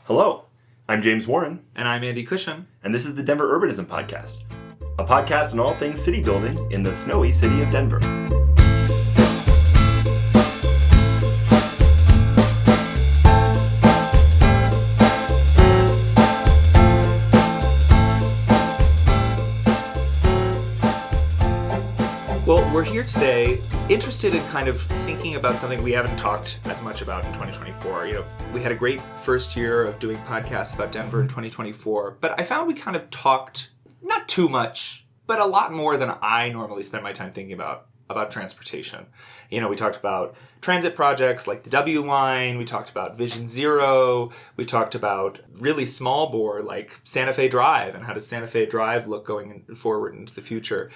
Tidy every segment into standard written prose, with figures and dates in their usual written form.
Hello, I'm James Warren. And I'm Andy Cushen. And this is the Denver Urbanism Podcast, a podcast on all things city building in the snowy city of Denver. Well, we're here today interested in kind of thinking about something we haven't talked as much about in 2024. We had a great first year of doing podcasts about Denver in 2024, but I found we kind of talked, not too much, but a lot more than I normally spend my time thinking about transportation. We talked about transit projects like the W line, we talked about Vision Zero, we talked about really small bore like Santa Fe Drive and how does Santa Fe Drive look going forward into the future.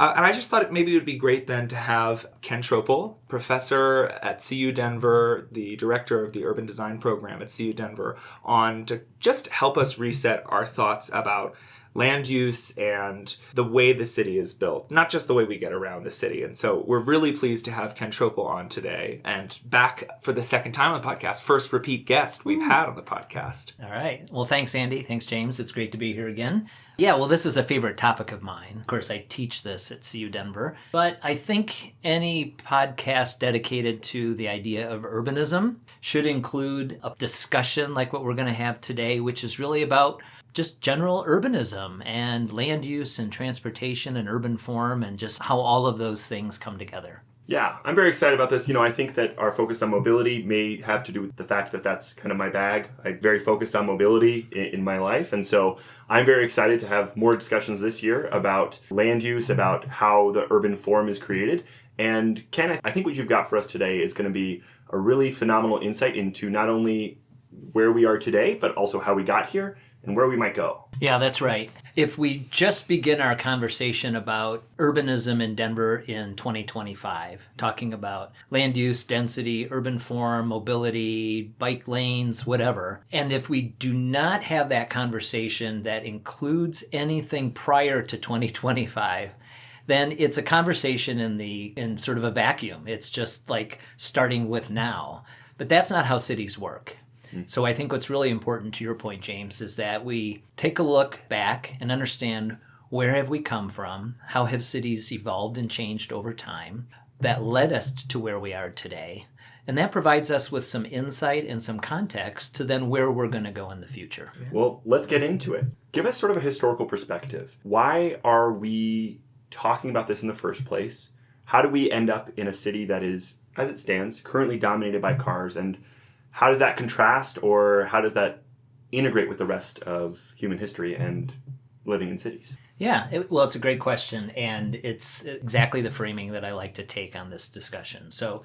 And I just thought maybe it would be great then to have Ken Schroeppel, professor at CU Denver, the director of the urban design program at CU Denver, on to just help us reset our thoughts about land use and the way the city is built, not just the way we get around the city. And so we're really pleased to have Ken Schroeppel on today and back for the second time on the podcast, first repeat guest we've had on the podcast. All right. Well, thanks, Andy. Thanks, James. It's great to be here again. Yeah, well, this is a favorite topic of mine. Of course, I teach this at CU Denver, but I think any podcast dedicated to the idea of urbanism should include a discussion like what we're going to have today, which is really about just general urbanism and land use and transportation and urban form and just how all of those things come together. Yeah, I'm very excited about this. I think that our focus on mobility may have to do with the fact that that's kind of my bag. I'm very focused on mobility in my life. And so I'm very excited to have more discussions this year about land use, about how the urban form is created. And Ken, I think what you've got for us today is going to be a really phenomenal insight into not only where we are today, but also how we got here and where we might go. Yeah, that's right. If we just begin our conversation about urbanism in Denver in 2025, talking about land use, density, urban form, mobility, bike lanes, whatever, and if we do not have that conversation that includes anything prior to 2025, then it's a conversation in sort of a vacuum. It's just like starting with now. But that's not how cities work. So I think what's really important to your point, James, is that we take a look back and understand where have we come from, how have cities evolved and changed over time that led us to where we are today. And that provides us with some insight and some context to then where we're going to go in the future. Well, let's get into it. Give us sort of a historical perspective. Why are we talking about this in the first place? How do we end up in a city that is, as it stands, currently dominated by cars? And how does that contrast, or how does that integrate with the rest of human history and living in cities? Yeah, it's a great question, and it's exactly the framing that I like to take on this discussion. So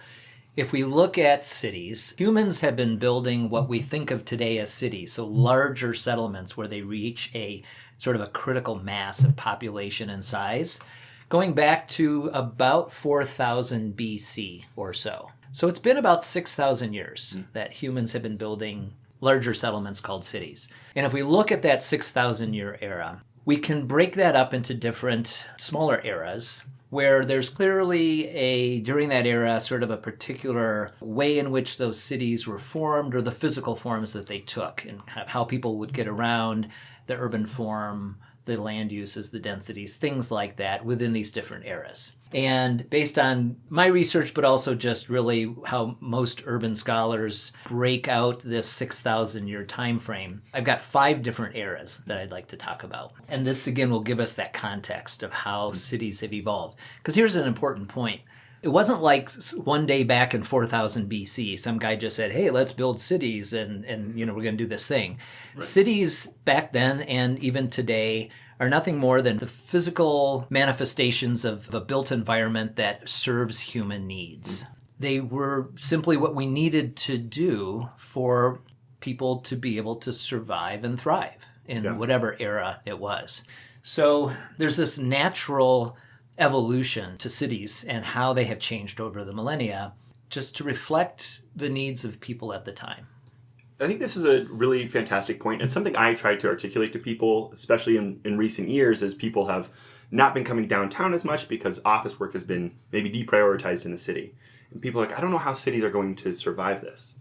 if we look at cities, humans have been building what we think of today as cities, so larger settlements where they reach a sort of a critical mass of population and size, going back to about 4,000 BC or so. So it's been about 6,000 years that humans have been building larger settlements called cities. And if we look at that 6,000-year era, we can break that up into different smaller eras where there's clearly during that era, sort of a particular way in which those cities were formed or the physical forms that they took and kind of how people would get around, the urban form, the land uses, the densities, things like that within these different eras. And based on my research, but also just really how most urban scholars break out this 6,000-year time frame, I've got 5 different eras that I'd like to talk about. And this, again, will give us that context of how cities have evolved. Because here's an important point. It wasn't like one day back in 4000 BC, some guy just said, hey, let's build cities and we're going to do this thing. Right. Cities back then and even today are nothing more than the physical manifestations of a built environment that serves human needs. They were simply what we needed to do for people to be able to survive and thrive in whatever era it was. So there's this natural evolution to cities and how they have changed over the millennia just to reflect the needs of people at the time. I think this is a really fantastic point, and something I try to articulate to people, especially in recent years, as people have not been coming downtown as much because office work has been maybe deprioritized in the city. And people are like, I don't know how cities are going to survive this.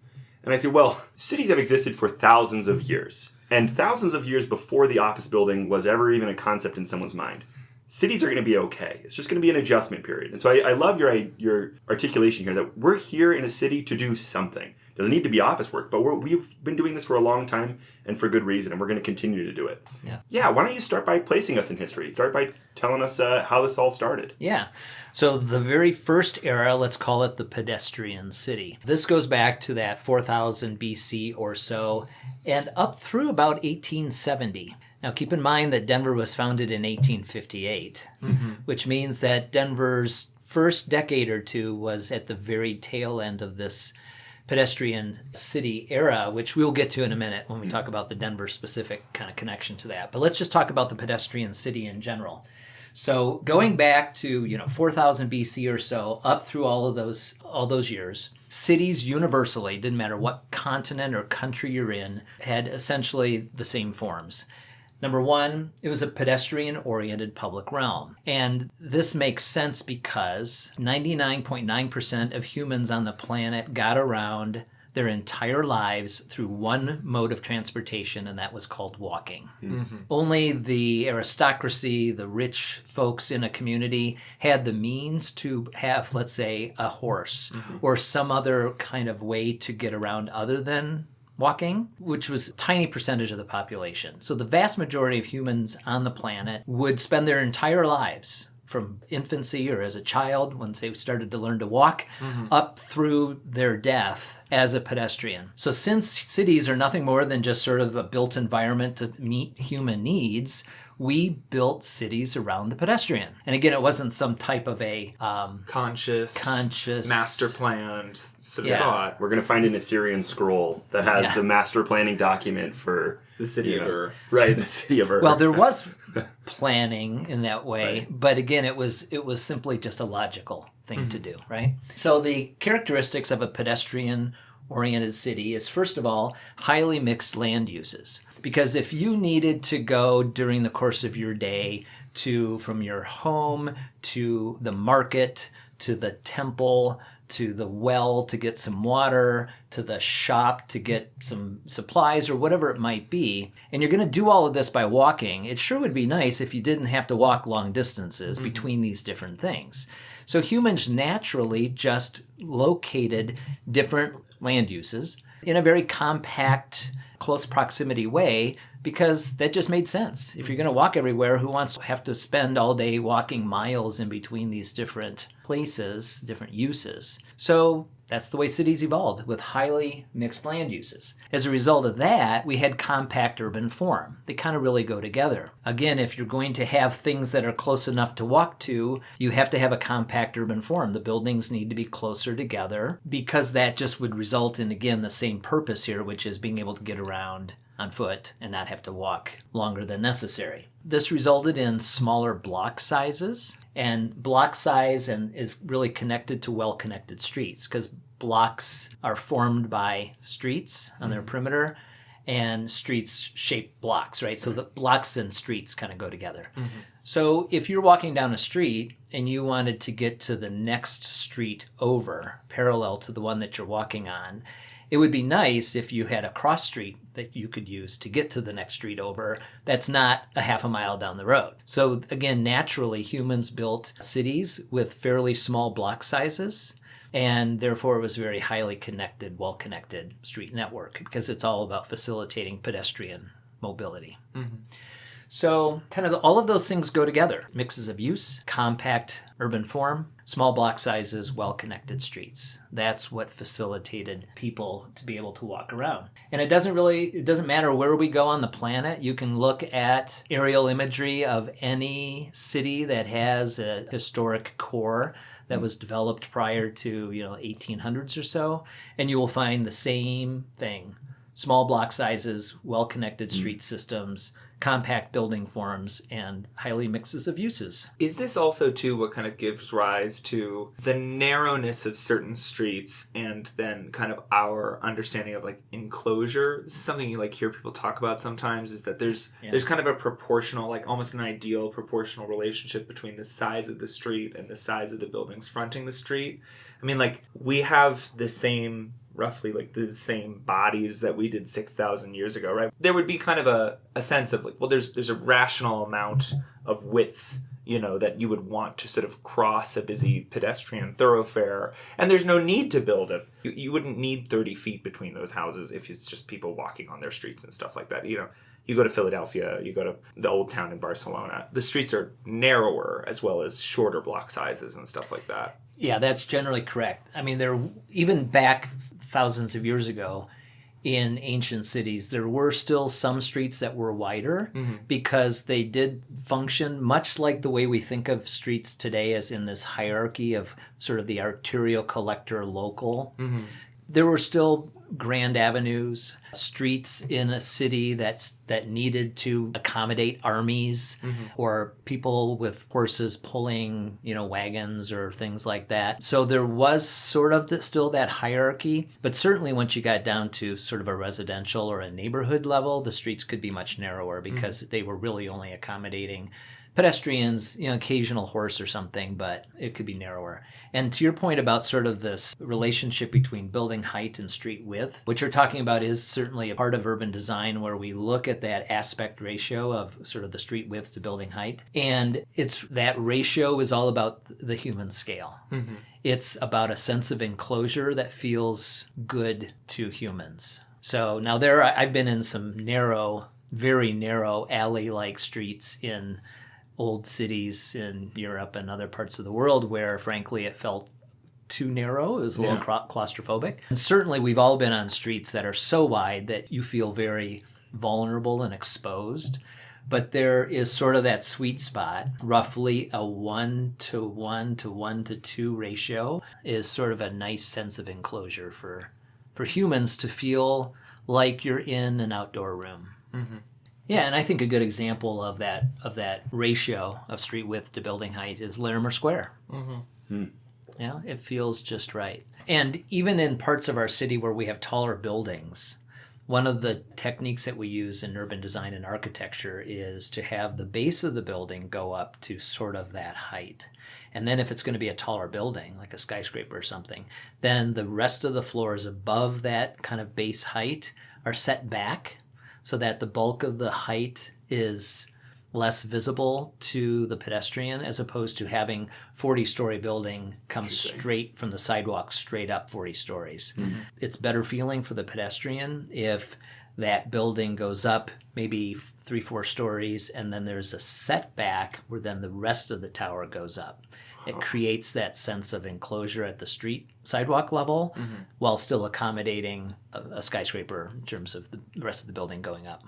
And I say, well, cities have existed for thousands of years. And thousands of years before the office building was ever even a concept in someone's mind. Cities are going to be okay. It's just going to be an adjustment period. And so I love your articulation here that we're here in a city to do something. Doesn't need to be office work, but we've been doing this for a long time and for good reason, and we're going to continue to do it. Yeah, why don't you start by placing us in history? Start by telling us how this all started. Yeah. So the very first era, let's call it the pedestrian city. This goes back to that 4000 BC or so, and up through about 1870. Now, keep in mind that Denver was founded in 1858, which means that Denver's first decade or two was at the very tail end of this pedestrian city era, which we'll get to in a minute when we talk about the Denver specific kind of connection to that. But let's just talk about the pedestrian city in general. So going back to 4000 BC or so, up through all those years, cities universally, didn't matter what continent or country you're in, had essentially the same forms. Number one, it was a pedestrian-oriented public realm. And this makes sense because 99.9% of humans on the planet got around their entire lives through one mode of transportation, and that was called walking. Only the aristocracy, the rich folks in a community, had the means to have, let's say, a horse or some other kind of way to get around other than walking, which was a tiny percentage of the population. So the vast majority of humans on the planet would spend their entire lives from infancy or as a child, once they started to learn to walk, up through their death as a pedestrian. So since cities are nothing more than just sort of a built environment to meet human needs, we built cities around the pedestrian. And again, it wasn't some type of a conscious master planned sort of thought. We're going to find an Assyrian scroll that has the master planning document for the city of Ur. Right, the city of Ur. Well, there was planning in that way, but again, it was simply just a logical thing to do, right? So the characteristics of a pedestrian-oriented city is, first of all, highly mixed land uses. Because if you needed to go during the course of your day from your home to the market, to the temple, to the well to get some water, to the shop to get some supplies or whatever it might be, and you're going to do all of this by walking, it sure would be nice if you didn't have to walk long distances between these different things. So humans naturally just located different land uses in a very compact, close proximity way, because that just made sense. If you're going to walk everywhere, who wants to have to spend all day walking miles in between these different places, different uses? So that's the way cities evolved, with highly mixed land uses. As a result of that, we had compact urban form. They kind of really go together. Again, if you're going to have things that are close enough to walk to, you have to have a compact urban form. The buildings need to be closer together, because that just would result in, again, the same purpose here, which is being able to get around on foot and not have to walk longer than necessary. This resulted in smaller block sizes, and block size is really connected to well-connected streets, because blocks are formed by streets on their perimeter, and streets shape blocks, right? So the blocks and streets kind of go together. So if you're walking down a street and you wanted to get to the next street over, parallel to the one that you're walking on, it would be nice if you had a cross street that you could use to get to the next street over that's not a half a mile down the road. So again, naturally, humans built cities with fairly small block sizes, and therefore it was a very highly connected, well-connected street network, because it's all about facilitating pedestrian mobility. So kind of all of those things go together. Mixes of use, compact urban form, small block sizes, well-connected streets. That's what facilitated people to be able to walk around. And it doesn't matter where we go on the planet. You can look at aerial imagery of any city that has a historic core that was developed prior to 1800s or so, and you will find the same thing. Small block sizes, well-connected street systems, compact building forms, and highly mixes of uses. Is this also, too, what kind of gives rise to the narrowness of certain streets and then kind of our understanding of, like, enclosure? This is something you, like, hear people talk about sometimes, is that there's kind of a proportional, like, almost an ideal proportional relationship between the size of the street and the size of the buildings fronting the street. I mean, like, we have the same roughly like the same bodies that we did 6,000 years ago, right? There would be kind of a sense of like, well, there's a rational amount of width, that you would want to sort of cross a busy pedestrian thoroughfare, and there's no need to build it. You wouldn't need 30 feet between those houses if it's just people walking on their streets and stuff like that. You go to Philadelphia, you go to the Old Town in Barcelona, the streets are narrower as well as shorter block sizes and stuff like that. Yeah, that's generally correct. I mean, even back thousands of years ago in ancient cities, there were still some streets that were wider because they did function much like the way we think of streets today, as in this hierarchy of sort of the arterial collector local. There were still grand avenues, streets in a city that needed to accommodate armies or people with horses pulling, wagons or things like that. So there was sort of still that hierarchy, but certainly once you got down to sort of a residential or a neighborhood level, the streets could be much narrower because they were really only accommodating pedestrians, occasional horse or something, but it could be narrower. And to your point about sort of this relationship between building height and street width, what you're talking about is certainly a part of urban design where we look at that aspect ratio of sort of the street width to building height. And that ratio is all about the human scale. It's about a sense of enclosure that feels good to humans. So now I've been in some very narrow alley-like streets in old cities in Europe and other parts of the world where, frankly, it felt too narrow. It was a little claustrophobic. And certainly we've all been on streets that are so wide that you feel very vulnerable and exposed. But there is sort of that sweet spot. Roughly a 1:1 to 1:2 ratio is sort of a nice sense of enclosure for humans to feel like you're in an outdoor room. Yeah, and I think a good example of that ratio of street width to building height is Larimer Square. It feels just right. And even in parts of our city where we have taller buildings, one of the techniques that we use in urban design and architecture is to have the base of the building go up to sort of that height. And then if it's going to be a taller building, like a skyscraper or something, then the rest of the floors above that kind of base height are set back, so that the bulk of the height is less visible to the pedestrian, as opposed to having 40-story building come straight from the sidewalk straight up 40 stories. It's better feeling for the pedestrian if that building goes up maybe 3-4 stories and then there's a setback where then the rest of the tower goes up. It creates that sense of enclosure at the street sidewalk level while still accommodating a skyscraper in terms of the rest of the building going up.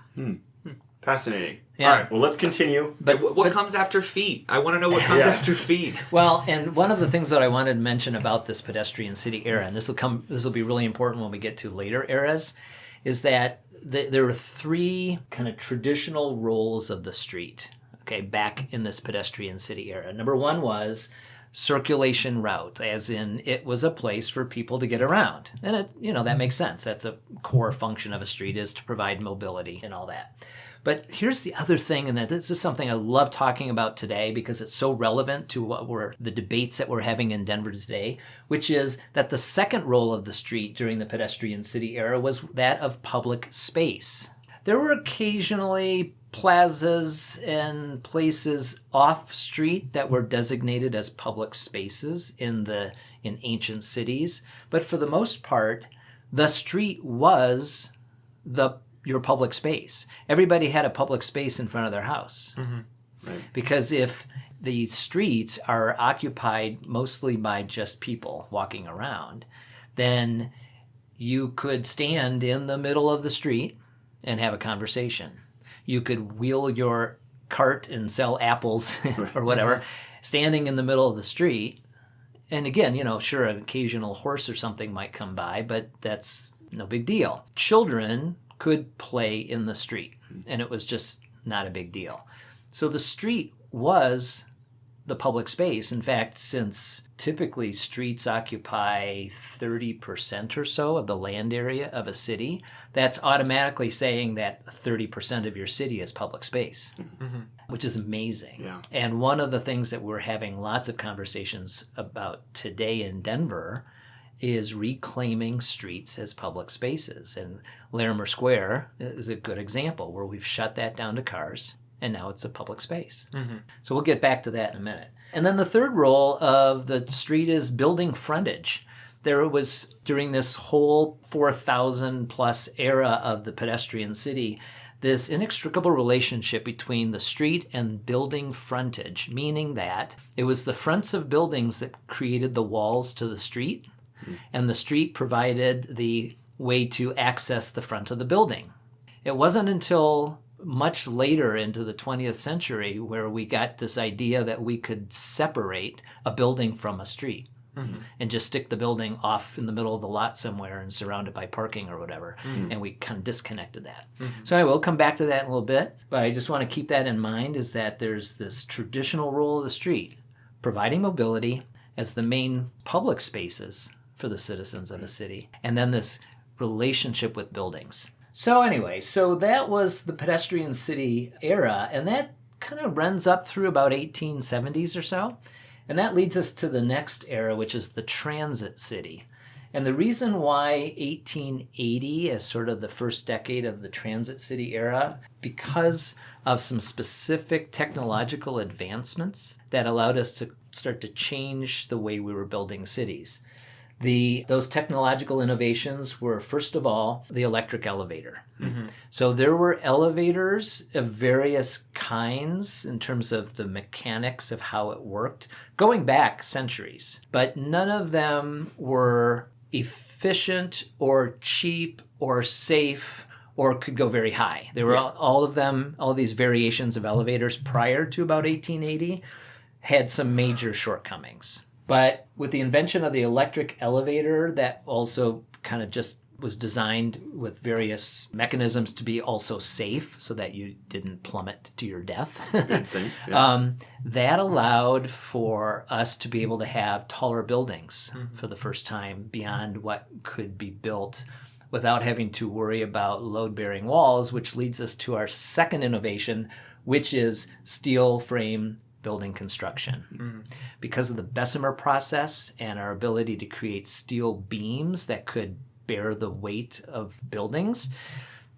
Fascinating. Yeah. All right, well, let's continue. But what comes after feet? I want to know what comes after feet. Well, and one of the things that I wanted to mention about this pedestrian city era, and this will be really important when we get to later eras, is that there were 3 kind of traditional roles of the street, back in this pedestrian city era. Number 1 was circulation route, as in it was a place for people to get around. And that makes sense. That's a core function of a street, is to provide mobility and all that. But here's the other thing, and that this is something I love talking about today because it's so relevant to the debates that we're having in Denver today, which is that the second role of the street during the pedestrian city era was that of public space. There were occasionally plazas and places off street that were designated as public spaces in ancient cities, but for the most part, the street was your public space. Everybody had a public space in front of their house. Right. Because if the streets are occupied mostly by just people walking around, then you could stand in the middle of the street and have a conversation. You could wheel your cart and sell apples or whatever, standing in the middle of the street. And again, sure, an occasional horse or something might come by, but that's no big deal. Children could play in the street, and it was just not a big deal. So the street was the public space. In fact, since typically streets occupy 30% or so of the land area of a city, that's automatically saying that 30% of your city is public space, which is amazing. Yeah. And one of the things that we're having lots of conversations about today in Denver is reclaiming streets as public spaces. And Larimer Square is a good example where we've shut that down to cars and now it's a public space. So we'll get back to that in a minute. And then the third role of the street is building frontage. There was, during this whole 4,000 plus era of the pedestrian city, this inextricable relationship between the street and building frontage, meaning that it was the fronts of buildings that created the walls to the street, and the street provided the way to access the front of the building. It wasn't until much later into the 20th century where we got this idea that we could separate a building from a street. And just stick the building off in the middle of the lot somewhere and surround it by parking or whatever. And we kind of disconnected that. So anyway, we'll come back to that in a little bit. But I just want to keep that in mind, is that there's this traditional role of the street, providing mobility as the main public spaces for the citizens of a city. And then this relationship with buildings. So anyway, so that was the pedestrian city era. And that kind of runs up through about 1870s or so. And that leads us to the next era, which is the transit city. And the reason why 1880 is sort of the first decade of the transit city era, because of some specific technological advancements that allowed us to start to change the way we were building cities. Those technological innovations were, first of all, the electric elevator. So there were elevators of various kinds in terms of the mechanics of how it worked, going back centuries. But none of them were efficient or cheap or safe or could go very high. There were all of these variations of elevators prior to about 1880 had some major shortcomings. But with the invention of the electric elevator, that also kind of just was designed with various mechanisms to be also safe so that you didn't plummet to your death. Good thing. Yeah. That allowed for us to be able to have taller buildings for the first time beyond what could be built without having to worry about load-bearing walls, which leads us to our second innovation, which is steel frame building construction. Because of the Bessemer process and our ability to create steel beams that could bear the weight of buildings,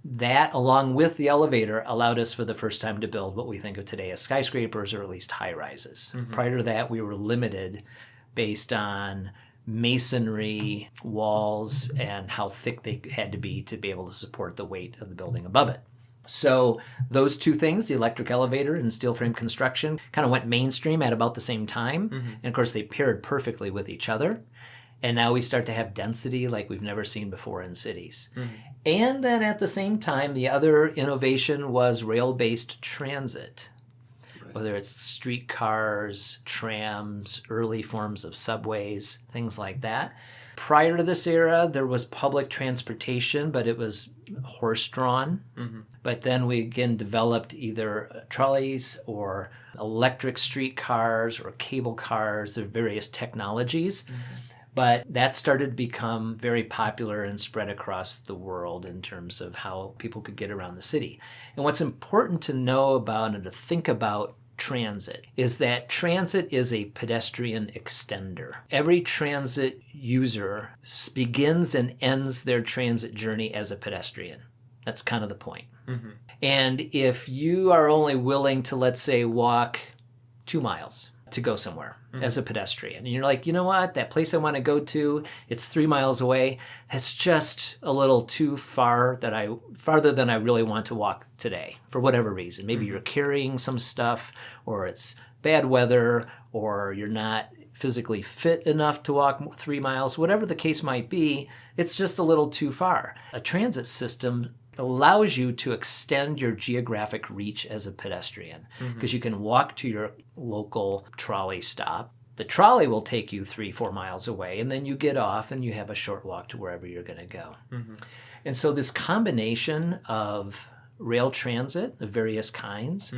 that, along with the elevator, allowed us for the first time to build what we think of today as skyscrapers, or at least high-rises. Prior to that, we were limited based on masonry walls and how thick they had to be able to support the weight of the building above it. So those two things, the electric elevator and steel frame construction, kind of went mainstream at about the same time. And of course, they paired perfectly with each other. And now we start to have density like we've never seen before in cities. And then at the same time, the other innovation was rail-based transit. Whether it's streetcars, trams, early forms of subways, things like that. Prior to this era, there was public transportation, but it was horse-drawn. But then we again developed either trolleys or electric streetcars or cable cars or various technologies. But that started to become very popular and spread across the world in terms of how people could get around the city. And what's important to know about and to think about transit is that transit is a pedestrian extender. Every transit user begins and ends their transit journey as a pedestrian. That's kind of the point. And if you are only willing to, let's say, walk 2 miles to go somewhere as a pedestrian, and you're like, you know what, that place I want to go to, it's 3 miles away, that's just a little too farther than I really want to walk today for whatever reason. Maybe you're carrying some stuff, or it's bad weather, or you're not physically fit enough to walk 3 miles, whatever the case might be, it's just a little too far. A transit system allows you to extend your geographic reach as a pedestrian, because you can walk to your local trolley stop. The trolley will take you 3-4 miles away, and then you get off and you have a short walk to wherever you're going to go. And so this combination of rail transit of various kinds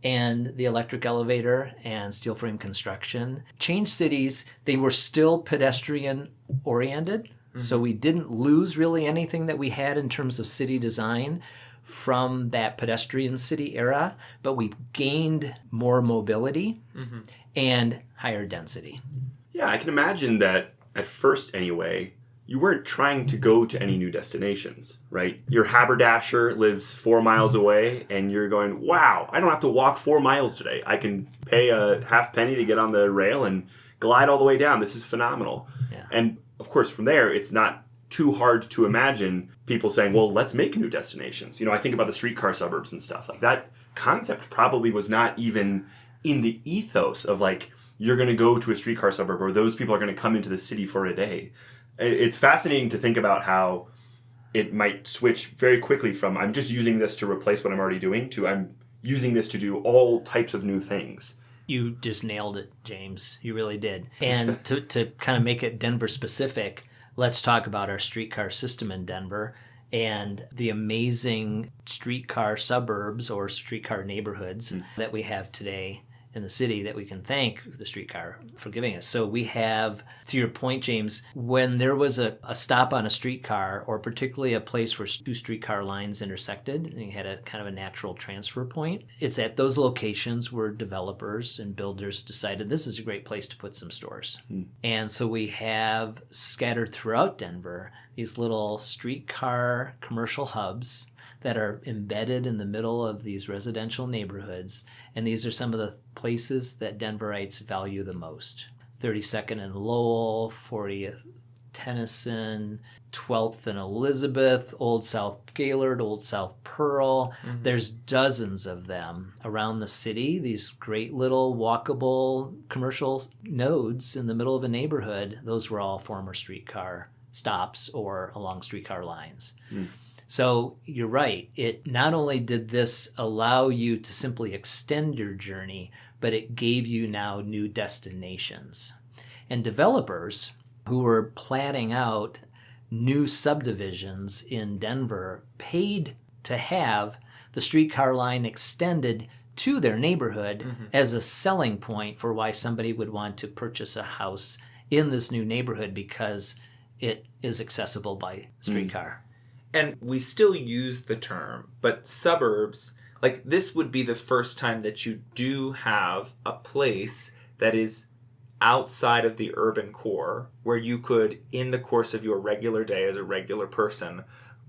and the electric elevator and steel frame construction changed cities. They were still pedestrian oriented. So we didn't lose really anything that we had in terms of city design from that pedestrian city era, but we gained more mobility and higher density. Yeah, I can imagine that at first anyway, you weren't trying to go to any new destinations, right? Your haberdasher lives 4 miles away, and you're going, wow, I don't have to walk 4 miles today. I can pay a half penny to get on the rail and glide all the way down. This is phenomenal. Yeah. And of course, from there, it's not too hard to imagine people saying, well, let's make new destinations. I think about the streetcar suburbs and stuff. Like, that concept probably was not even in the ethos of, like, you're going to go to a streetcar suburb or those people are going to come into the city for a day. It's fascinating to think about how it might switch very quickly from I'm just using this to replace what I'm already doing to I'm using this to do all types of new things. You just nailed it, James. You really did. And to kind of make it Denver specific, let's talk about our streetcar system in Denver and the amazing streetcar suburbs or streetcar neighborhoods that we have today in the city that we can thank the streetcar for giving us. So we have, to your point, James, when there was a stop on a streetcar, or particularly a place where 2 streetcar lines intersected, and you had a kind of a natural transfer point, it's at those locations where developers and builders decided this is a great place to put some stores. And so we have scattered throughout Denver these little streetcar commercial hubs that are embedded in the middle of these residential neighborhoods. And these are some of the places that Denverites value the most. 32nd and Lowell, 40th Tennyson, 12th and Elizabeth, Old South Gaylord, Old South Pearl. There's dozens of them around the city, these great little walkable commercial nodes in the middle of a neighborhood. Those were all former streetcar stops or along streetcar lines. So you're right. It not only did this allow you to simply extend your journey, but it gave you now new destinations. And developers who were planning out new subdivisions in Denver paid to have the streetcar line extended to their neighborhood as a selling point for why somebody would want to purchase a house in this new neighborhood because it is accessible by streetcar. And we still use the term, but suburbs, like this would be the first time that you do have a place that is outside of the urban core where you could, in the course of your regular day as a regular person,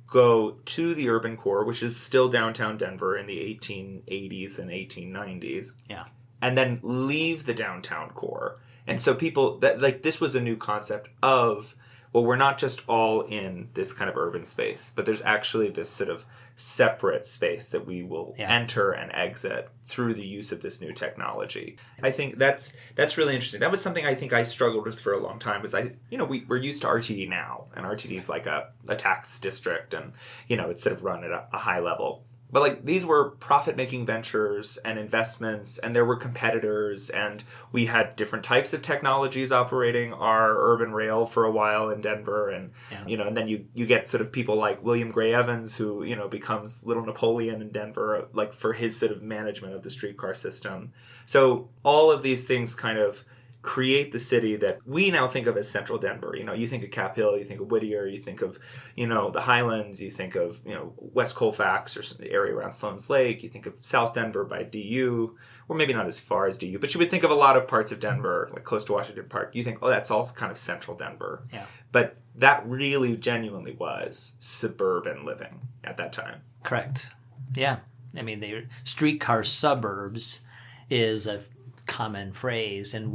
go to the urban core, which is still downtown Denver in the 1880s and 1890s. Yeah. And then leave the downtown core. And so people, that like this was a new concept of, well, we're not just all in this kind of urban space, but there's actually this sort of separate space that we will enter and exit through the use of this new technology. I think that's really interesting. That was something I think I struggled with for a long time, was we're used to RTD now, and RTD is like a tax district, and it's sort of run at a high level. But like these were profit-making ventures and investments, and there were competitors, and we had different types of technologies operating our urban rail for a while in Denver, and and then you get sort of people like William Gray Evans, who becomes Little Napoleon in Denver, like for his sort of management of the streetcar system. So all of these things kind of create the city that we now think of as central Denver. You think of Cap Hill, you think of Whittier, you think of, the Highlands, you think of, West Colfax or the area around Sloan's Lake, you think of South Denver by DU, or maybe not as far as DU, but you would think of a lot of parts of Denver, like close to Washington Park. You think, oh, that's all kind of central Denver. Yeah. But that really genuinely was suburban living at that time. Correct. Yeah. I mean, the streetcar suburbs is a common phrase, and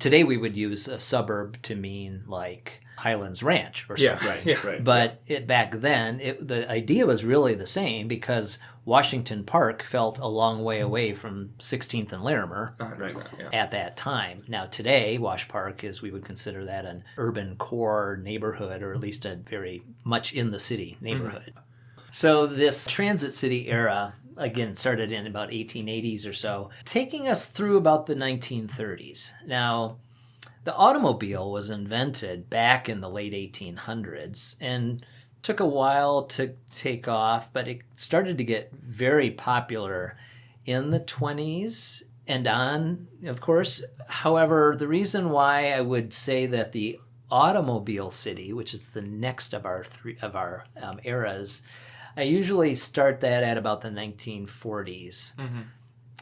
today we would use a suburb to mean like Highlands Ranch or something. Right. But back then, the idea was really the same, because Washington Park felt a long way away from 16th and Larimer at that time. Now today, Wash Park we would consider that an urban core neighborhood, or at least a very much in the city neighborhood. So this Transit City era, again, started in about 1880s or so, taking us through about the 1930s. Now, the automobile was invented back in the late 1800s and took a while to take off, but it started to get very popular in the 20s and on, of course. However, the reason why I would say that the automobile city, which is the next of our eras, I usually start that at about the 1940s.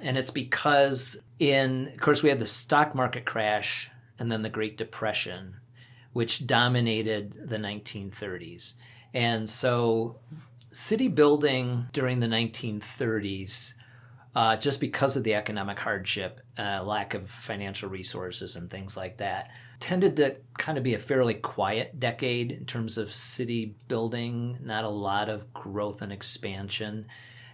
And it's because of course, we had the stock market crash and then the Great Depression. which dominated the 1930s. And so city building during the 1930s, just because of the economic hardship, lack of financial resources and things like that, tended to kind of be a fairly quiet decade in terms of city building, not a lot of growth and expansion,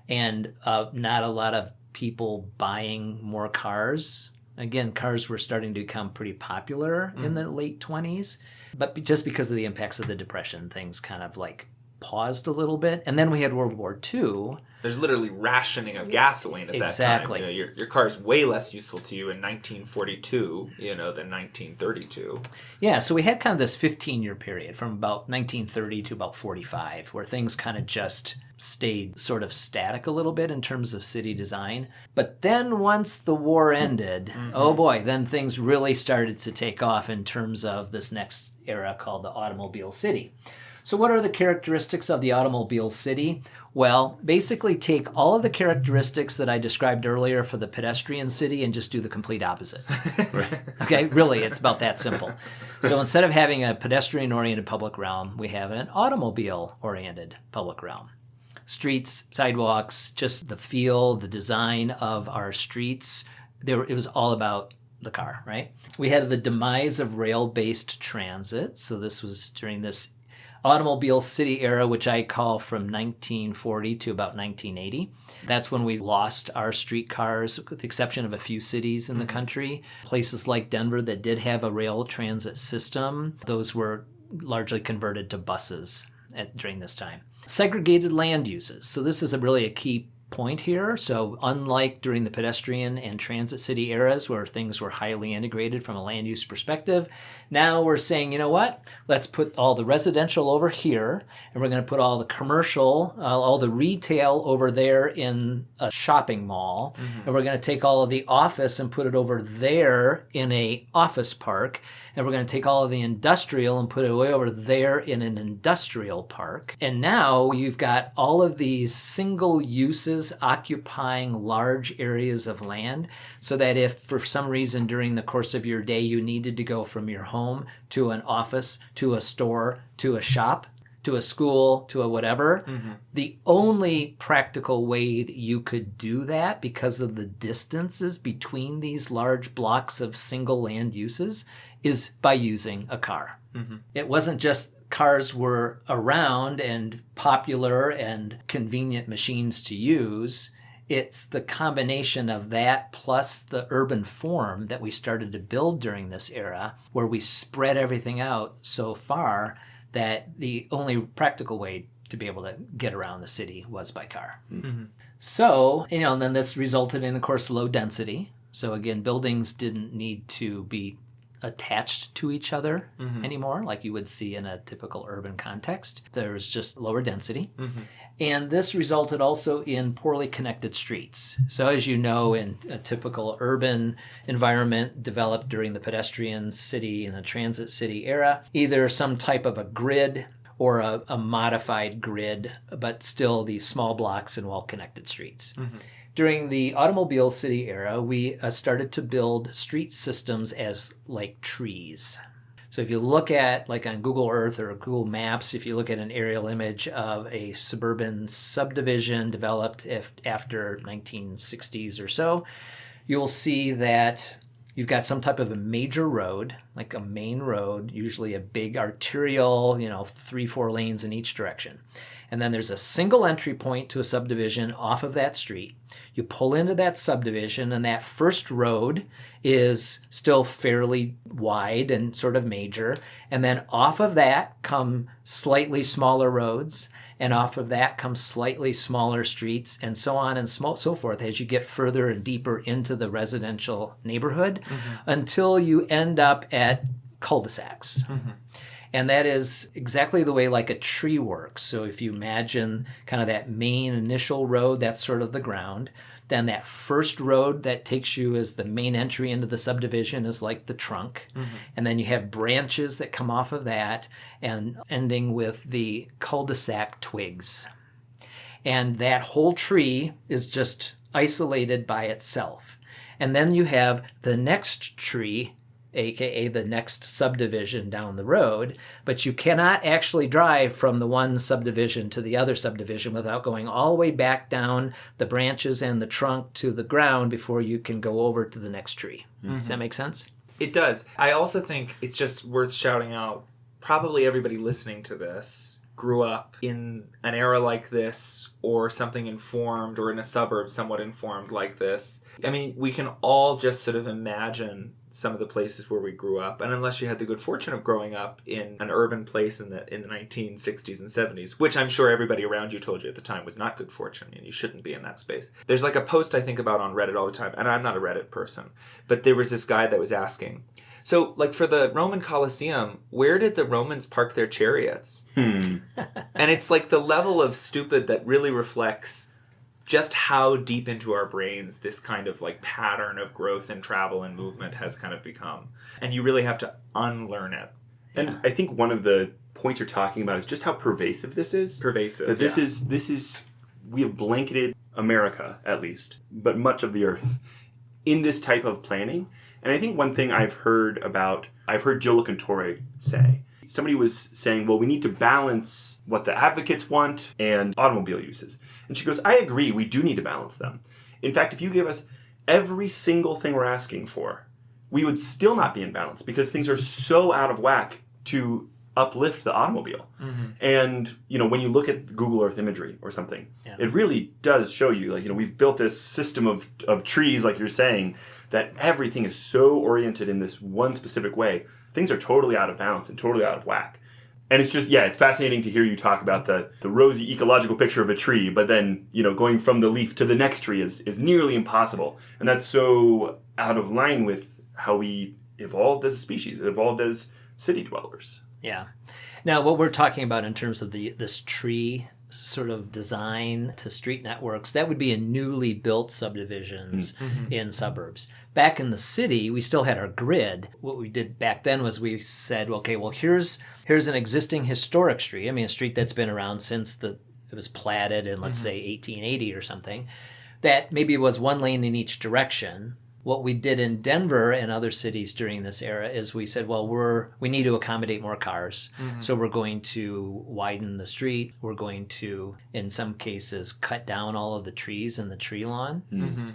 and not a lot of people buying more cars. Again, cars were starting to become pretty popular in the late 20s, but just because of the impacts of the Depression, things kind of like paused a little bit. And then we had World War II. There's literally rationing of gasoline at that time. You know, your car is way less useful to you in 1942, than 1932. Yeah, so we had kind of this 15-year period from about 1930 to about 45, where things kind of just stayed sort of static a little bit in terms of city design. But then once the war ended, oh boy, then things really started to take off in terms of this next era called the automobile city. So what are the characteristics of the automobile city? Well, basically take all of the characteristics that I described earlier for the pedestrian city and just do the complete opposite. Okay, really, it's about that simple. So instead of having a pedestrian-oriented public realm, we have an automobile-oriented public realm. Streets, sidewalks, just the feel, the design of our streets, it was all about the car, right? We had the demise of rail-based transit. So this was during this automobile city era, which I call from 1940 to about 1980. That's when we lost our streetcars, with the exception of a few cities in the country. Places like Denver that did have a rail transit system, those were largely converted to buses during this time. Segregated land uses. So this is really a key point here. So unlike during the pedestrian and transit city eras where things were highly integrated from a land use perspective, now we're saying, you know what? Let's put all the residential over here, and we're going to put all the commercial, all the retail over there in a shopping mall, and we're going to take all of the office and put it over there in a office park, and we're going to take all of the industrial and put it way over there in an industrial park. And now you've got all of these single uses occupying large areas of land, so that if for some reason during the course of your day you needed to go from your home to an office, to a store, to a shop, to a school, to a whatever, the only practical way that you could do that because of the distances between these large blocks of single land uses is by using a car. It wasn't just cars were around and popular and convenient machines to use. It's the combination of that plus the urban form that we started to build during this era, where we spread everything out so far that the only practical way to be able to get around the city was by car. So, and then this resulted in, of course, low density. So again, buildings didn't need to be attached to each other anymore, like you would see in a typical urban context. There was just lower density. And this resulted also in poorly connected streets. So as you know, in a typical urban environment developed during the pedestrian city and the transit city era, either some type of a grid or a modified grid, but still these small blocks and well-connected streets. During the automobile city era, we started to build street systems as like trees. So if you look at, like on Google Earth or Google Maps, if you look at an aerial image of a suburban subdivision developed after 1960s or so, you'll see that you've got some type of a major road, like a main road, usually a big arterial, 3-4 lanes in each direction. And then there's a single entry point to a subdivision off of that street. You pull into that subdivision, and that first road is still fairly wide and sort of major. And then off of that come slightly smaller roads, and off of that come slightly smaller streets, and so on and so forth as you get further and deeper into the residential neighborhood until you end up at cul-de-sacs. And that is exactly the way like a tree works. So if you imagine kind of that main initial road, that's sort of the ground. Then that first road that takes you as the main entry into the subdivision is like the trunk. And then you have branches that come off of that and ending with the cul-de-sac twigs. And that whole tree is just isolated by itself. And then you have the next tree aka the next subdivision down the road, but you cannot actually drive from the one subdivision to the other subdivision without going all the way back down the branches and the trunk to the ground before you can go over to the next tree. Does that make sense? It does. I also think it's just worth shouting out, probably everybody listening to this grew up in an era like this, or something informed, or in a suburb somewhat informed like this. I mean, we can all just sort of imagine some of the places where we grew up, and unless you had the good fortune of growing up in an urban place in the 1960s and 70s, which I'm sure everybody around you told you at the time was not good fortune, and you shouldn't be in that space. There's like a post I think about on Reddit all the time, and I'm not a Reddit person, but there was this guy that was asking, so, like, for the Roman Colosseum, where did the Romans park their chariots? And it's like the level of stupid that really reflects just how deep into our brains this kind of, like, pattern of growth and travel and movement has kind of become. And you really have to unlearn it. And I think one of the points you're talking about is just how pervasive this is. Pervasive, That this is, we have blanketed America, at least, but much of the earth, in this type of planning. And I think one thing I've heard Jill LeContorre say, somebody was saying, well, we need to balance what the advocates want and automobile uses. And she goes, I agree, we do need to balance them. In fact, if you give us every single thing we're asking for, we would still not be in balance because things are so out of whack to uplift the automobile. And, when you look at Google Earth imagery or something, it really does show you, like, we've built this system of trees, like you're saying, that everything is so oriented in this one specific way. Things are totally out of balance and totally out of whack. And it's just, it's fascinating to hear you talk about the rosy ecological picture of a tree, but then, going from the leaf to the next tree is nearly impossible. And that's so out of line with how we evolved as a species, evolved as city dwellers. Yeah. Now, what we're talking about in terms of this tree sort of design to street networks, that would be in newly built subdivisions in suburbs. Back in the city, we still had our grid. What we did back then was we said, okay, well, here's an existing historic street. I mean, a street that's been around since it was platted in, let's say, 1880 or something, that maybe was one lane in each direction. What we did in Denver and other cities during this era is we said, well, we need to accommodate more cars. So we're going to widen the street. We're going to, in some cases, cut down all of the trees in the tree lawn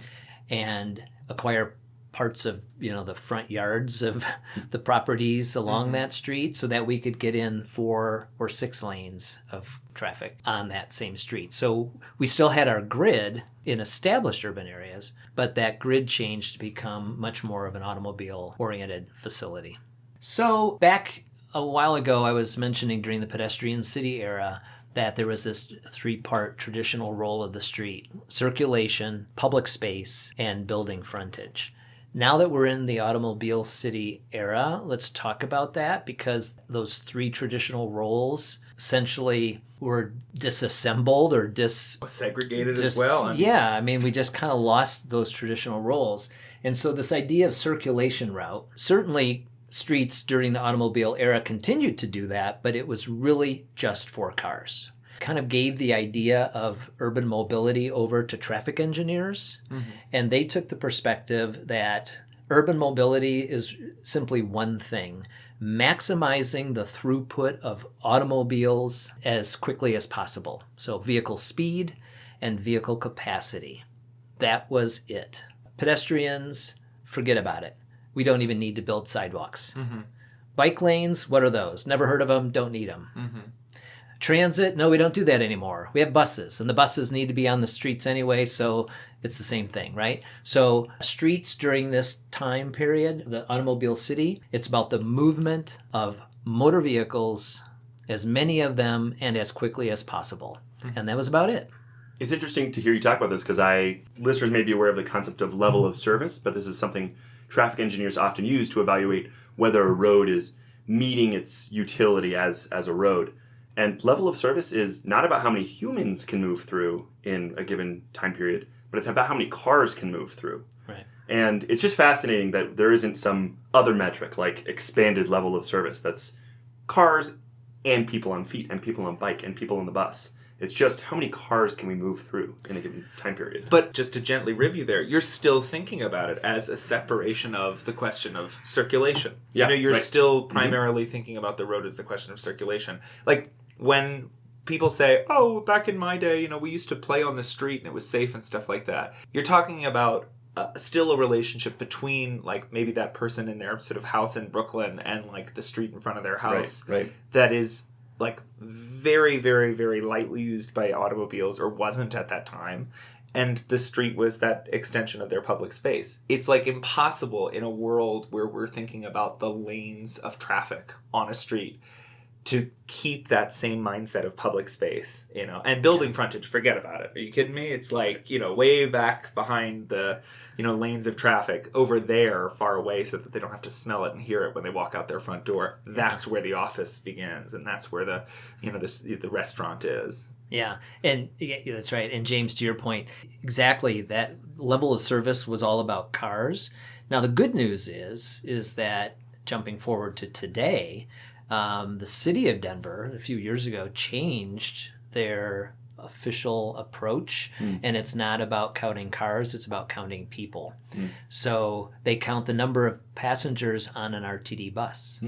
and acquire parts of, the front yards of the properties along that street so that we could get in 4 or 6 lanes of traffic on that same street. So we still had our grid in established urban areas, but that grid changed to become much more of an automobile-oriented facility. So back a while ago, I was mentioning during the pedestrian city era that there was this 3-part traditional role of the street: circulation, public space, and building frontage. Now that we're in the automobile city era, let's talk about that, because those 3 traditional roles essentially were disassembled or segregated as well. Yeah, I mean, we just kind of lost those traditional roles. And so this idea of circulation route, certainly streets during the automobile era continued to do that, but it was really just for cars. Kind of gave the idea of urban mobility over to traffic engineers, and they took the perspective that urban mobility is simply one thing: maximizing the throughput of automobiles as quickly as possible. So vehicle speed and vehicle capacity. That was it. Pedestrians, forget about it. We don't even need to build sidewalks. Bike lanes, what are those? Never heard of them, don't need them. Transit, no, we don't do that anymore. We have buses, and the buses need to be on the streets anyway, so it's the same thing, right? So streets during this time period, the automobile city, it's about the movement of motor vehicles, as many of them and as quickly as possible. And that was about it. It's interesting to hear you talk about this because listeners may be aware of the concept of level of service, but this is something traffic engineers often use to evaluate whether a road is meeting its utility as a road. And level of service is not about how many humans can move through in a given time period, but it's about how many cars can move through. Right. And it's just fascinating that there isn't some other metric like expanded level of service that's cars and people on feet and people on bike and people on the bus. It's just how many cars can we move through in a given time period. But just to gently rib you there, you're still thinking about it as a separation of the question of circulation. Yeah, you're right. still primarily thinking about the road as the question of circulation. Like when people say, oh, back in my day, we used to play on the street and it was safe and stuff like that. You're talking about still a relationship between like maybe that person in their sort of house in Brooklyn and like the street in front of their house. Right. That is like very, very, very lightly used by automobiles or wasn't at that time. And the street was that extension of their public space. It's like impossible in a world where we're thinking about the lanes of traffic on a street to keep that same mindset of public space, and building frontage, forget about it. Are you kidding me? It's like, way back behind the, lanes of traffic over there far away so that they don't have to smell it and hear it when they walk out their front door. That's where the office begins. And that's where the, the restaurant is. Yeah, and that's right. And James, to your point, exactly that level of service was all about cars. Now, the good news is that jumping forward to today, the city of Denver a few years ago changed their official approach, and it's not about counting cars, it's about counting people. So they count the number of passengers on an RTD bus.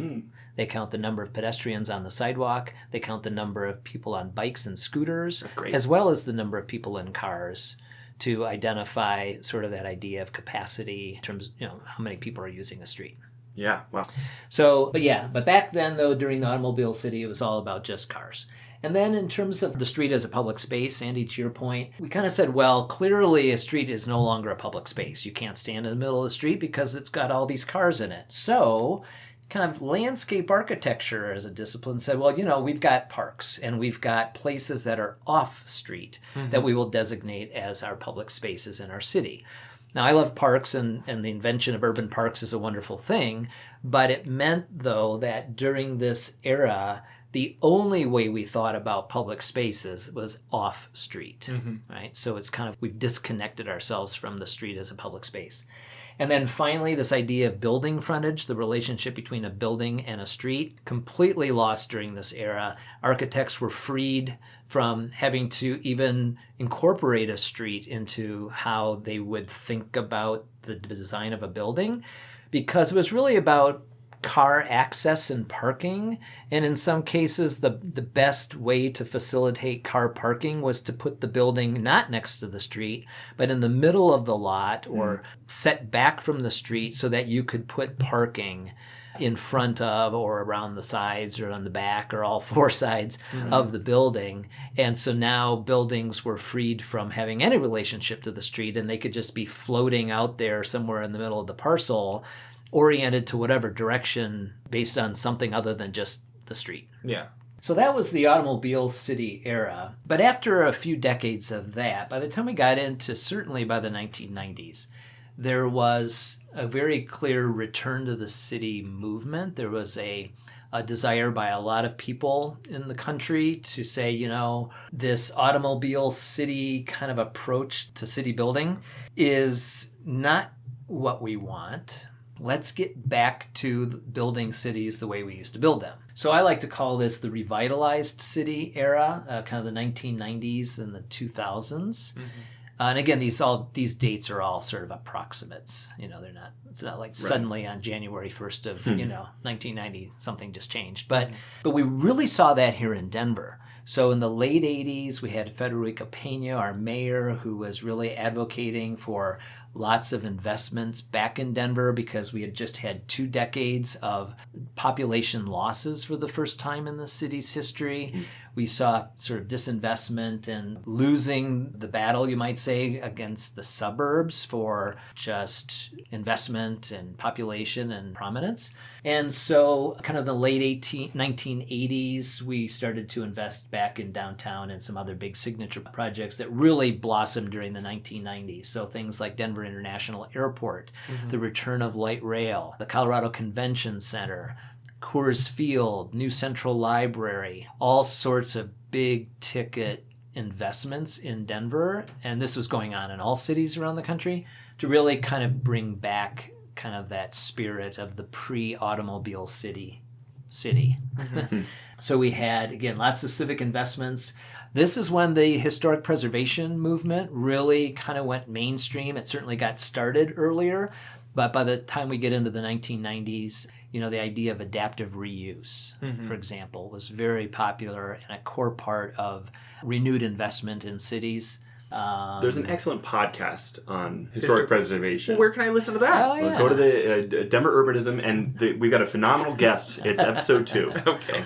They count the number of pedestrians on the sidewalk. They count the number of people on bikes and scooters, as well as the number of people in cars, to identify sort of that idea of capacity in terms of, how many people are using a street. Yeah, wow. So, but back then, though, during the automobile city, it was all about just cars. And then in terms of the street as a public space, Andy, to your point, we kind of said, well, clearly a street is no longer a public space. You can't stand in the middle of the street because it's got all these cars in it. So kind of landscape architecture as a discipline said, well, we've got parks and we've got places that are off street that we will designate as our public spaces in our city. Now, I love parks, and the invention of urban parks is a wonderful thing, but it meant, though, that during this era, the only way we thought about public spaces was off street, right? So it's kind of, we've disconnected ourselves from the street as a public space. And then finally, this idea of building frontage, the relationship between a building and a street, completely lost during this era. Architects were freed from having to even incorporate a street into how they would think about the design of a building, because it was really about car access and parking. And in some cases, the best way to facilitate car parking was to put the building not next to the street, but in the middle of the lot or set back from the street so that you could put parking in front of or around the sides or on the back or all four sides of the building. And so now buildings were freed from having any relationship to the street, and they could just be floating out there somewhere in the middle of the parcel, oriented to whatever direction based on something other than just the street. Yeah. So that was the automobile city era. But after a few decades of that, by the time we got into certainly by the 1990s, there was a very clear return to the city movement. There was a desire by a lot of people in the country to say, this automobile city kind of approach to city building is not what we want. Let's get back to building cities the way we used to build them. So I like to call this the revitalized city era, kind of the 1990s and the 2000s. And again, these dates are all sort of approximates. It's not like suddenly on January 1st of 1990 something just changed. But we really saw that here in Denver. So in the late 80s, we had Federico Pena, our mayor, who was really advocating for lots of investments back in Denver because we had just had 2 decades of population losses for the first time in the city's history. We saw sort of disinvestment and losing the battle, you might say, against the suburbs for just investment and population and prominence. And so kind of the late 1980s, we started to invest back in downtown and some other big signature projects that really blossomed during the 1990s. So things like Denver International Airport, the return of light rail, the Colorado Convention Center, Coors Field, New Central Library, all sorts of big ticket investments in Denver. And this was going on in all cities around the country to really kind of bring back kind of that spirit of the pre-automobile city city. So we had, again, lots of civic investments. This is when the historic preservation movement really kind of went mainstream. It certainly got started earlier, but by the time we get into the 1990s, the idea of adaptive reuse, for example, was very popular and a core part of renewed investment in cities. There's an excellent podcast on historic preservation. Well, where can I listen to that? Oh, yeah. Go to the Denver Urbanism, and we've got a phenomenal guest. It's episode 2. Okay.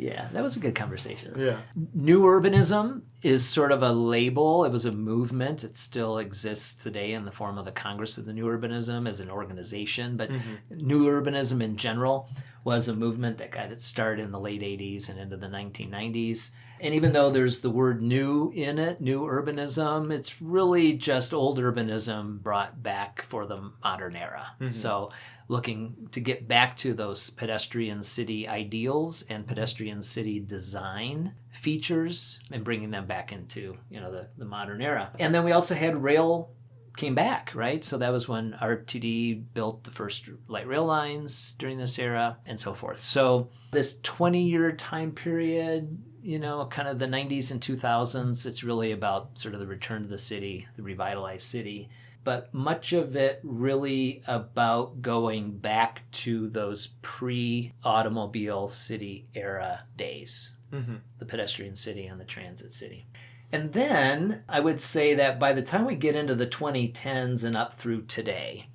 Yeah, that was a good conversation. Yeah. New urbanism is sort of a label. It was a movement. It still exists today in the form of the Congress of the New Urbanism as an organization. But New Urbanism in general was a movement that got its start in the late 80s and into the 1990s. And even though there's the word new in it, new urbanism, it's really just old urbanism brought back for the modern era. So looking to get back to those pedestrian city ideals and pedestrian city design features and bringing them back into the modern era. And then we also had rail came back, right? So that was when RTD built the first light rail lines during this era and so forth. So this 20-year time period, kind of the 90s and 2000s, it's really about sort of the return to the city, the revitalized city. But much of it really about going back to those pre-automobile city era days, the pedestrian city and the transit city. And then I would say that by the time we get into the 2010s and up through today,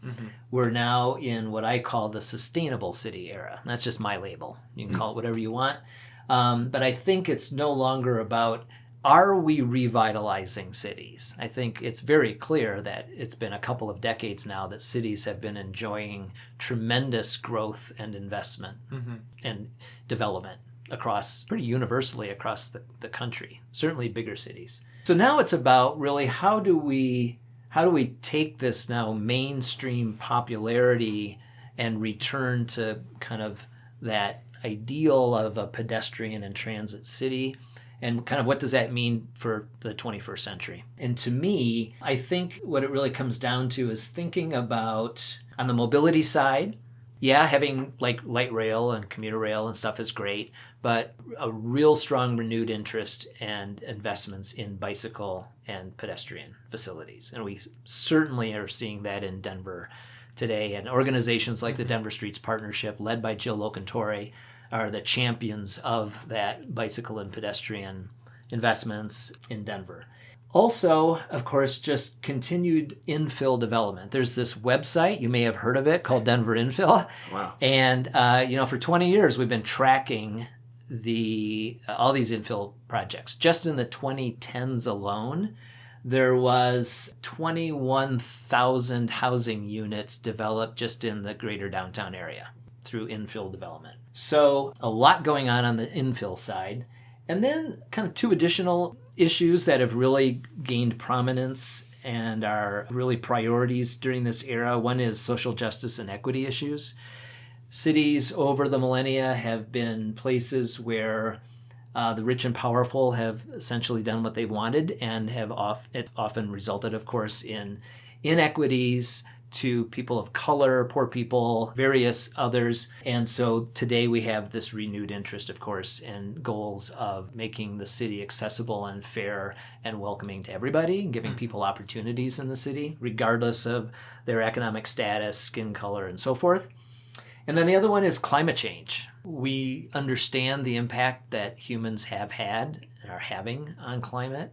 we're now in what I call the sustainable city era. That's just my label. You can call it whatever you want. But I think it's no longer about, are we revitalizing cities? I think it's very clear that it's been a couple of decades now that cities have been enjoying tremendous growth and investment and development pretty universally across the country, certainly bigger cities. So now it's about really how do we take this now mainstream popularity and return to kind of that ideal of a pedestrian and transit city, and kind of what does that mean for the 21st century? And to me, I think what it really comes down to is thinking about, on the mobility side, having like light rail and commuter rail and stuff is great, but a real strong renewed interest and investments in bicycle and pedestrian facilities. And we certainly are seeing that in Denver today. And organizations like the Denver Streets Partnership, led by Jill Locantore, are the champions of that bicycle and pedestrian investments in Denver. Also, of course, just continued infill development. There's this website, you may have heard of it, called Denver Infill. Wow. And, for 20 years, we've been tracking all these infill projects. Just in the 2010s alone, there was 21,000 housing units developed just in the greater downtown area through infill development. So a lot going on the infill side. And then kind of two additional issues that have really gained prominence and are really priorities during this era. One is social justice and equity issues. Cities over the millennia have been places where the rich and powerful have essentially done what they wanted and it often resulted, of course, in inequities to people of color, poor people, various others. And so today we have this renewed interest, of course, and goals of making the city accessible and fair and welcoming to everybody, and giving people opportunities in the city, regardless of their economic status, skin color, and so forth. And then the other one is climate change. We understand the impact that humans have had and are having on climate.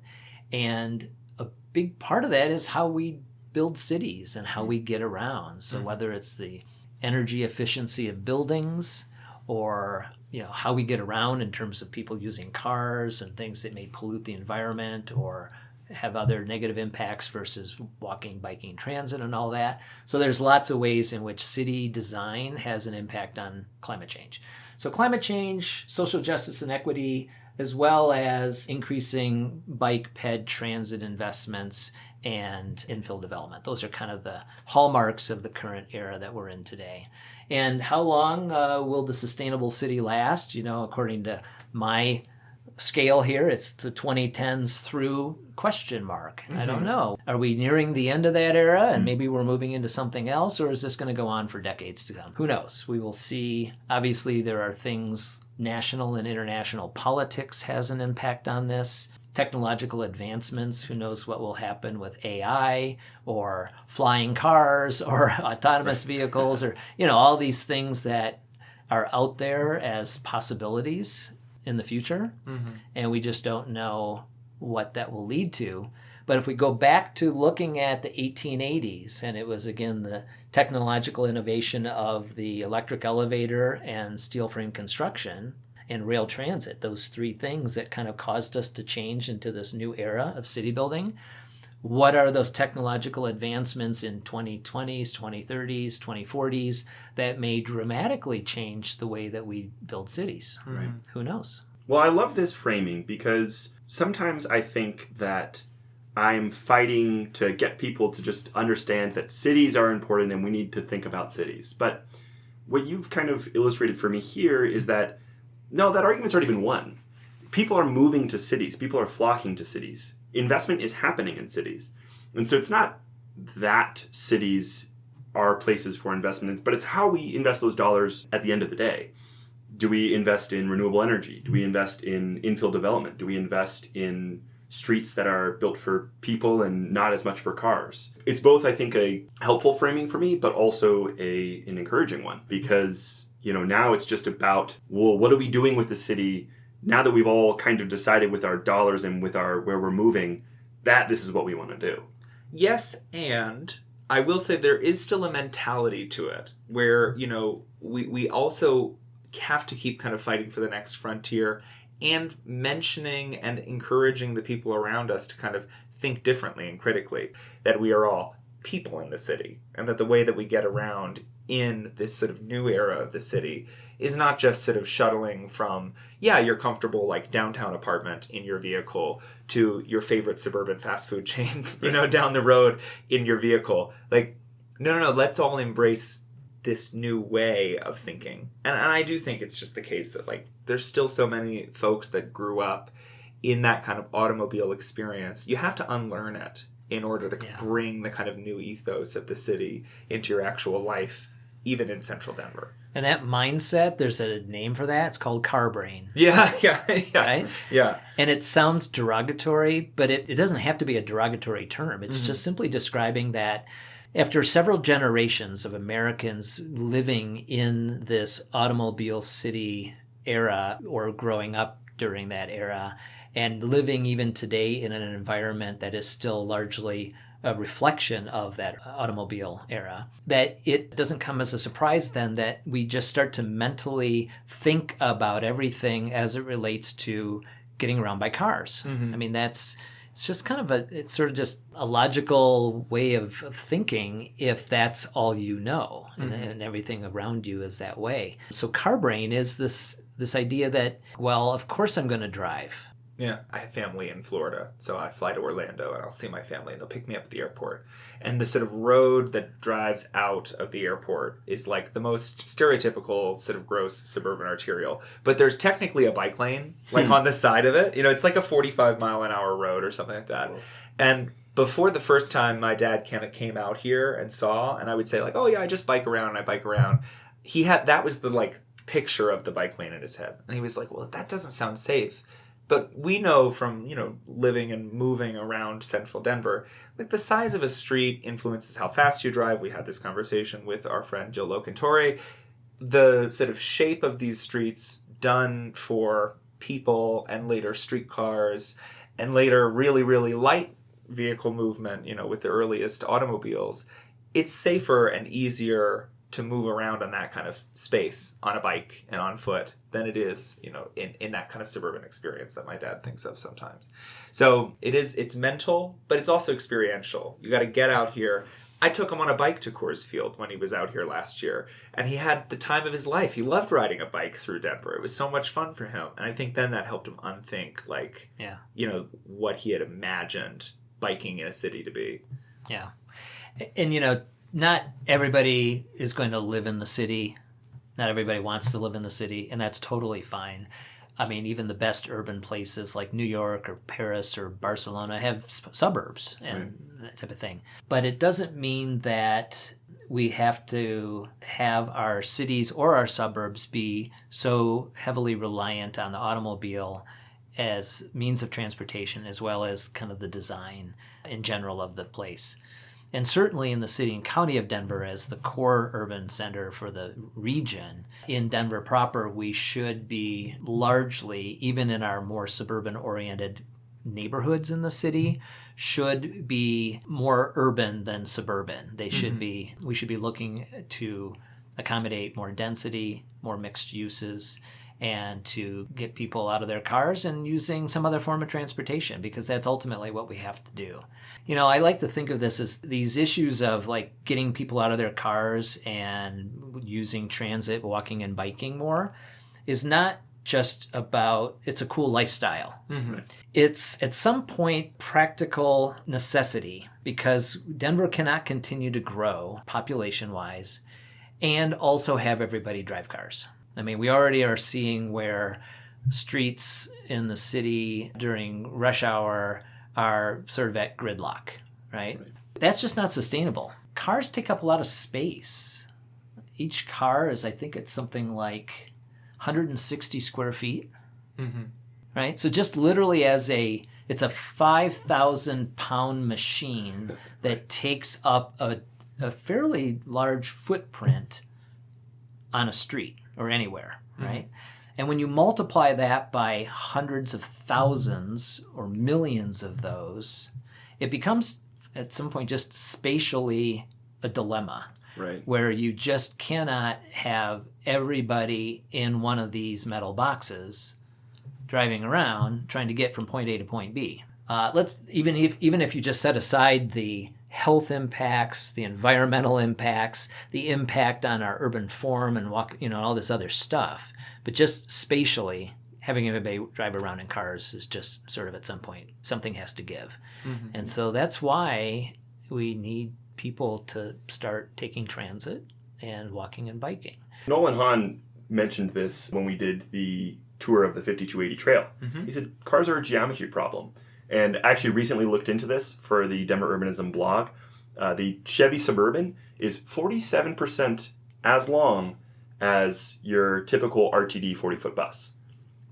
And a big part of that is how we build cities and how we get around. So whether it's the energy efficiency of buildings or how we get around in terms of people using cars and things that may pollute the environment or have other negative impacts versus walking, biking, transit, and all that. So there's lots of ways in which city design has an impact on climate change. So climate change, social justice and equity, as well as increasing bike, ped, transit investments and infill development. Those are kind of the hallmarks of the current era that we're in today. And how long will the sustainable city last? According to my scale here, it's the 2010s through question mark. I don't know. Are we nearing the end of that era and maybe we're moving into something else, or is this going to go on for decades to come? Who knows? We will see. Obviously, there are things, national and international politics has an impact on this. Technological advancements, who knows what will happen with AI or flying cars or autonomous vehicles or, all these things that are out there as possibilities in the future. And we just don't know what that will lead to. But if we go back to looking at the 1880s, and it was, again, the technological innovation of the electric elevator and steel frame construction and rail transit, those three things that kind of caused us to change into this new era of city building. What are those technological advancements in 2020s, 2030s, 2040s that may dramatically change the way that we build cities? Right. Who knows? Well, I love this framing because sometimes I think that I'm fighting to get people to just understand that cities are important and we need to think about cities. But what you've kind of illustrated for me here is that, no, that argument's already been won. People are moving to cities. People are flocking to cities. Investment is happening in cities. And so it's not that cities are places for investment, but it's how we invest those dollars at the end of the day. Do we invest in renewable energy? Do we invest in infill development? Do we invest in streets that are built for people and not as much for cars? It's both, I think, a helpful framing for me, but also an encouraging one, because now it's just about, well, what are we doing with the city now that we've all kind of decided with our dollars and with our where we're moving that this is what we want to do? Yes, and I will say there is still a mentality to it where, we also have to keep kind of fighting for the next frontier and mentioning and encouraging the people around us to kind of think differently and critically, that we are all people in the city and that the way that we get around in this sort of new era of the city is not just sort of shuttling from, your comfortable like downtown apartment in your vehicle to your favorite suburban fast food chain, down the road in your vehicle. Like, no, let's all embrace this new way of thinking. And I do think it's just the case that like there's still so many folks that grew up in that kind of automobile experience. You have to unlearn it in order to bring the kind of new ethos of the city into your actual life, even in central Denver. And that mindset, there's a name for that. It's called car brain. Yeah. Right? Yeah. And it sounds derogatory, but it doesn't have to be a derogatory term. It's just simply describing that after several generations of Americans living in this automobile city era or growing up during that era and living even today in an environment that is still largely a reflection of that automobile era, that it doesn't come as a surprise then that we just start to mentally think about everything as it relates to getting around by cars. I mean, it's just kind of it's sort of just a logical way of thinking if that's all you know and everything around you is that way. So car brain is this idea that, well, of course I'm going to drive. Yeah, I have family in Florida, so I fly to Orlando and I'll see my family and they'll pick me up at the airport. And the sort of road that drives out of the airport is like the most stereotypical sort of gross suburban arterial. But there's technically a bike lane, like on the side of it. It's like a 45-mile-an-hour road or something like that. And before the first time my dad kind of came out here and saw, and I would say like, oh yeah, I just bike around and I bike around. That was the like picture of the bike lane in his head. And he was like, well, that doesn't sound safe. But we know from, living and moving around central Denver, like the size of a street influences how fast you drive. We had this conversation with our friend Jill Locantore. The sort of shape of these streets done for people and later streetcars and later really, really light vehicle movement, with the earliest automobiles, it's safer and easier to move around on that kind of space on a bike and on foot than it is, in that kind of suburban experience that my dad thinks of sometimes. So it's mental, but it's also experiential. You got to get out here. I took him on a bike to Coors Field when he was out here last year, and he had the time of his life. He loved riding a bike through Denver. It was so much fun for him. And I think then that helped him unthink, what he had imagined biking in a city to be. Yeah. And, not everybody is going to live in the city. Not everybody wants to live in the city, and that's totally fine. I mean, even the best urban places like New York or Paris or Barcelona have suburbs and that type of thing. But it doesn't mean that we have to have our cities or our suburbs be so heavily reliant on the automobile as means of transportation, as well as kind of the design in general of the place. And certainly in the city and county of Denver, as the core urban center for the region, in Denver proper, we should be largely, even in our more suburban-oriented neighborhoods in the city, should be more urban than suburban. They should be. We should be looking to accommodate more density, more mixed uses, and to get people out of their cars and using some other form of transportation, because that's ultimately what we have to do. You know, I like to think of this as these issues of like getting people out of their cars and using transit, walking and biking more is not just about it's a cool lifestyle. It's at some point practical necessity, because Denver cannot continue to grow population-wise and also have everybody drive cars. I mean, we already are seeing where streets in the city during rush hour are sort of at gridlock, right? That's just not sustainable. Cars take up a lot of space. Each car is, I think it's something like 160 square feet, right? So just literally it's a 5,000 pound machine that takes up a fairly large footprint on a street or anywhere, right? And when you multiply that by hundreds of thousands or millions of those, it becomes at some point just spatially a dilemma, Right. where you just cannot have everybody in one of these metal boxes driving around trying to get from point A to point B. Let's even if you just set aside the health impacts, the environmental impacts, the impact on our urban form and walk, all this other stuff. But just spatially, having everybody drive around in cars is just sort of at some point, something has to give. And so that's why we need people to start taking transit and walking and biking. Nolan Hahn mentioned this when we did the tour of the 5280 trail. He said cars are a geometry problem. And I actually recently looked into this for the Denver Urbanism blog. The Chevy Suburban is 47% as long as your typical RTD 40-foot bus,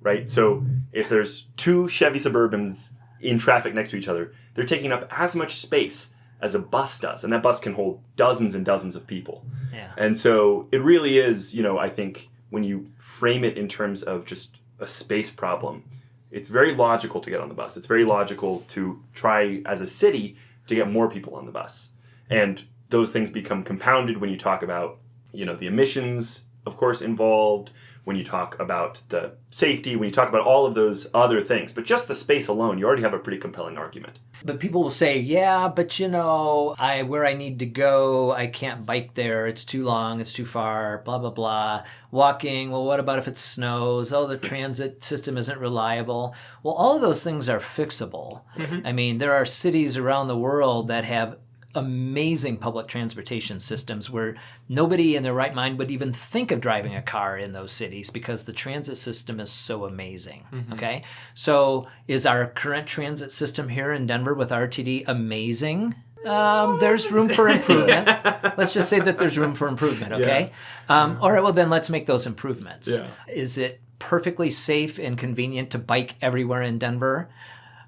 right? So if there's two Chevy Suburbans in traffic next to each other, they're taking up as much space as a bus does. And that bus can hold dozens and dozens of people. Yeah. And so it really is, I think when you frame it in terms of just a space problem, it's very logical to get on the bus. It's very logical to try as a city to get more people on the bus. And those things become compounded when you talk about, the emissions, of course, involved, when you talk about the safety, when you talk about all of those other things. But just the space alone, you already have a pretty compelling argument. But people will say, yeah, but where I need to go, I can't bike there. It's too long. It's too far, blah, blah, blah. Walking, well, what about if it snows? Oh, the transit system isn't reliable. Well, all of those things are fixable. I mean, there are cities around the world that have amazing public transportation systems where nobody in their right mind would even think of driving a car in those cities because the transit system is so amazing. Okay, so is our current transit system here in Denver with RTD amazing? There's room for improvement. Let's just say that there's room for improvement, okay? All right, well then let's make those improvements. Is it perfectly safe and convenient to bike everywhere in Denver?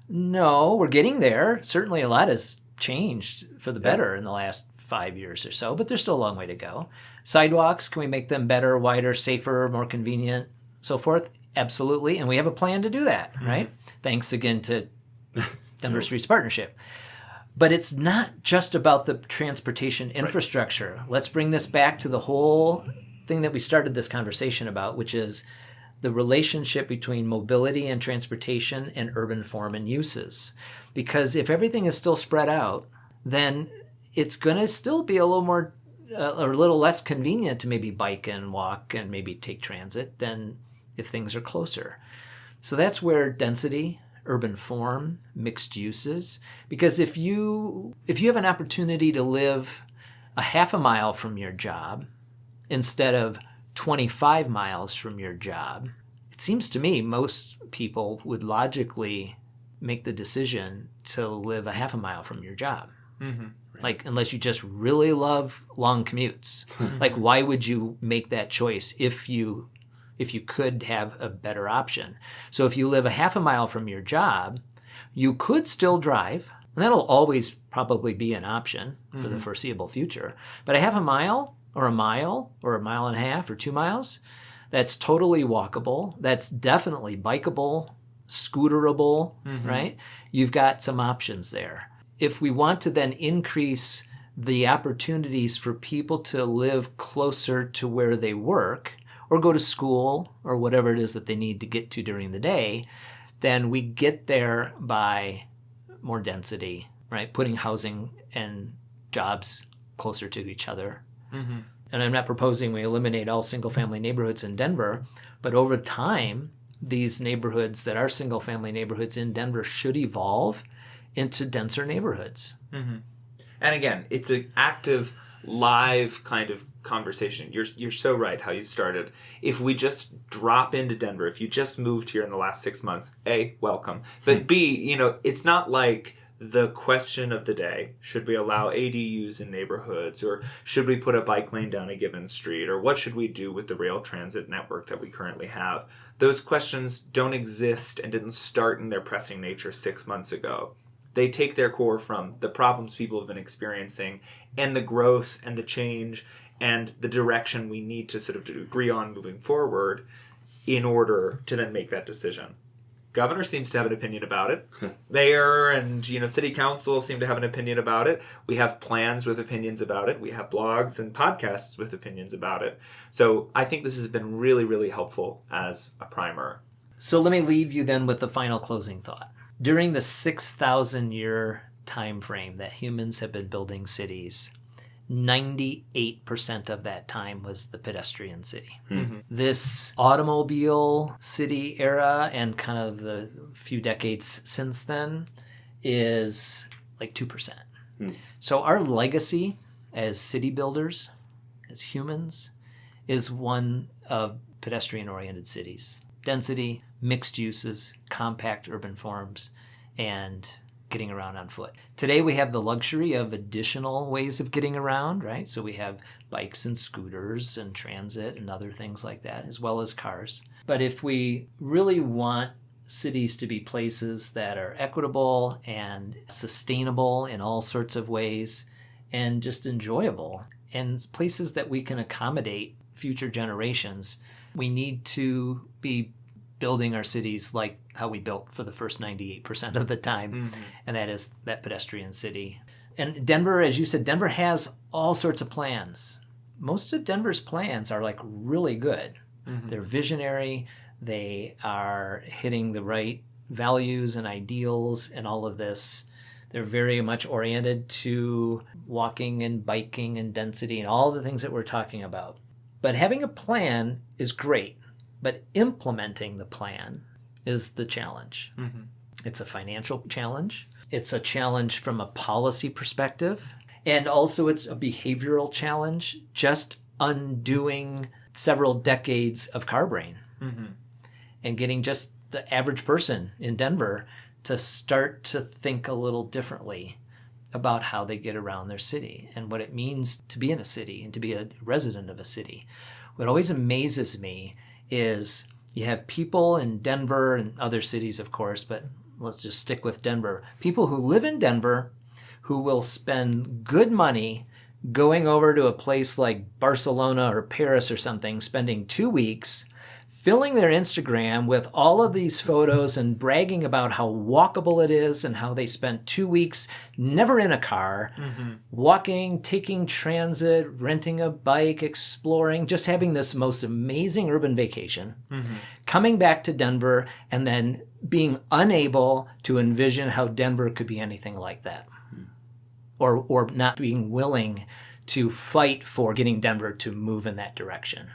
No, we're getting there. Certainly a lot has changed for the better in the last 5 years or so, but there's still a long way to go. Sidewalks, can we make them better, wider, safer, more convenient, so forth? Absolutely, and we have a plan to do that, right? Thanks again to Denver Streets Partnership. But it's not just about the transportation infrastructure. Let's bring this back to the whole thing that we started this conversation about, which is the relationship between mobility and transportation and urban form and uses. Because if everything is still spread out, then it's going to still be a little more or a little less convenient to maybe bike and walk and maybe take transit than if things are closer. So that's where density, urban form, mixed uses. Because if you have an opportunity to live a half a mile from your job instead of 25 miles from your job, it seems to me most people would logically make the decision to live a half a mile from your job. Mm-hmm. Like, unless you just really love long commutes. Like, why would you make that choice if you could have a better option? So if you live a half a mile from your job, you could still drive. And that'll always probably be an option for the foreseeable future. But a half a mile or a mile and a half or 2 miles, that's totally walkable. That's definitely bikeable, scooterable, right? You've got some options there. If we want to then increase the opportunities for people to live closer to where they work or go to school or whatever it is that they need to get to during the day, then we get there by more density, right? Putting housing and jobs closer to each other. And I'm not proposing we eliminate all single-family neighborhoods in Denver, but over time, these neighborhoods that are single-family neighborhoods in Denver should evolve into denser neighborhoods. And again, it's an active, live kind of conversation. You're so right how you started. If we just drop into Denver, if you just moved here in the last 6 months, A, welcome. But B, it's not like the question of the day, should we allow ADUs in neighborhoods, or should we put a bike lane down a given street, or what should we do with the rail transit network that we currently have? Those questions don't exist and didn't start in their pressing nature 6 months ago. They take their core from the problems people have been experiencing and the growth and the change and the direction we need to sort of agree on moving forward in order to then make that decision. Governor seems to have an opinion about it. Mayor and city council seem to have an opinion about it. We have plans with opinions about it. We have blogs and podcasts with opinions about it. So I think this has been really, really helpful as a primer. So let me leave you then with the final closing thought. During the 6,000 year time frame that humans have been building cities, 98% of that time was the pedestrian city. This automobile city era and kind of the few decades since then is like 2%. So our legacy as city builders, as humans, is one of pedestrian-oriented cities. Density, mixed uses, compact urban forms, and getting around on foot. Today we have the luxury of additional ways of getting around, right? So we have bikes and scooters and transit and other things like that, as well as cars. But if we really want cities to be places that are equitable and sustainable in all sorts of ways and just enjoyable, and places that we can accommodate future generations, we need to be building our cities like how we built for the first 98% of the time, and that is that pedestrian city. And Denver, as you said, Denver has all sorts of plans. Most of Denver's plans are like really good. They're visionary. They are hitting the right values and ideals and all of this. They're very much oriented to walking and biking and density and all the things that we're talking about. But having a plan is great. But implementing the plan is the challenge. It's a financial challenge. It's a challenge from a policy perspective. And also it's a behavioral challenge, just undoing several decades of car brain and getting just the average person in Denver to start to think a little differently about how they get around their city and what it means to be in a city and to be a resident of a city. What always amazes me is you have people in Denver and other cities, of course, but let's just stick with Denver. People who live in Denver who will spend good money going over to a place like Barcelona or Paris or something, spending 2 weeks, filling their Instagram with all of these photos and bragging about how walkable it is and how they spent 2 weeks never in a car, walking, taking transit, renting a bike, exploring, just having this most amazing urban vacation, coming back to Denver and then being unable to envision how Denver could be anything like that, or not being willing to fight for getting Denver to move in that direction.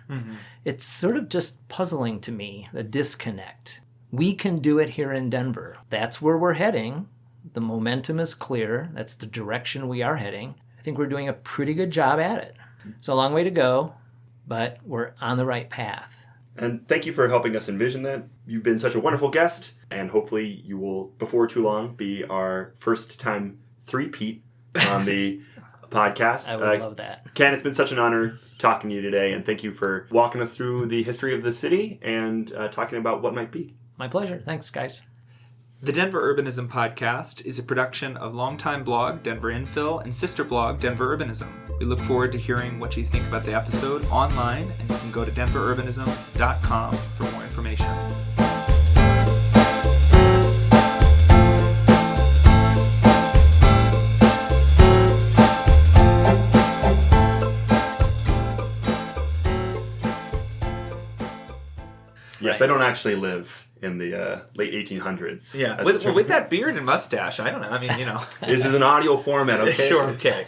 It's sort of just puzzling to me, the disconnect. We can do it here in Denver. That's where we're heading. The momentum is clear. That's the direction we are heading. I think we're doing a pretty good job at it. It's a long way to go, but we're on the right path. And thank you for helping us envision that. You've been such a wonderful guest, and hopefully you will, before too long, be our first time three-peat on the podcast. I would love that. Ken, it's been such an honor talking to you today, and thank you for walking us through the history of the city and talking about what might be. My pleasure. Thanks, guys. The Denver Urbanism Podcast is a production of longtime blog Denver Infill and sister blog Denver Urbanism. We look forward to hearing what you think about the episode online, and you can go to denverurbanism.com for more information. Yes, I don't actually live in the late 1800s. Yeah, with that beard and mustache, I don't know. I mean, This is an audio format, okay? Sure, okay.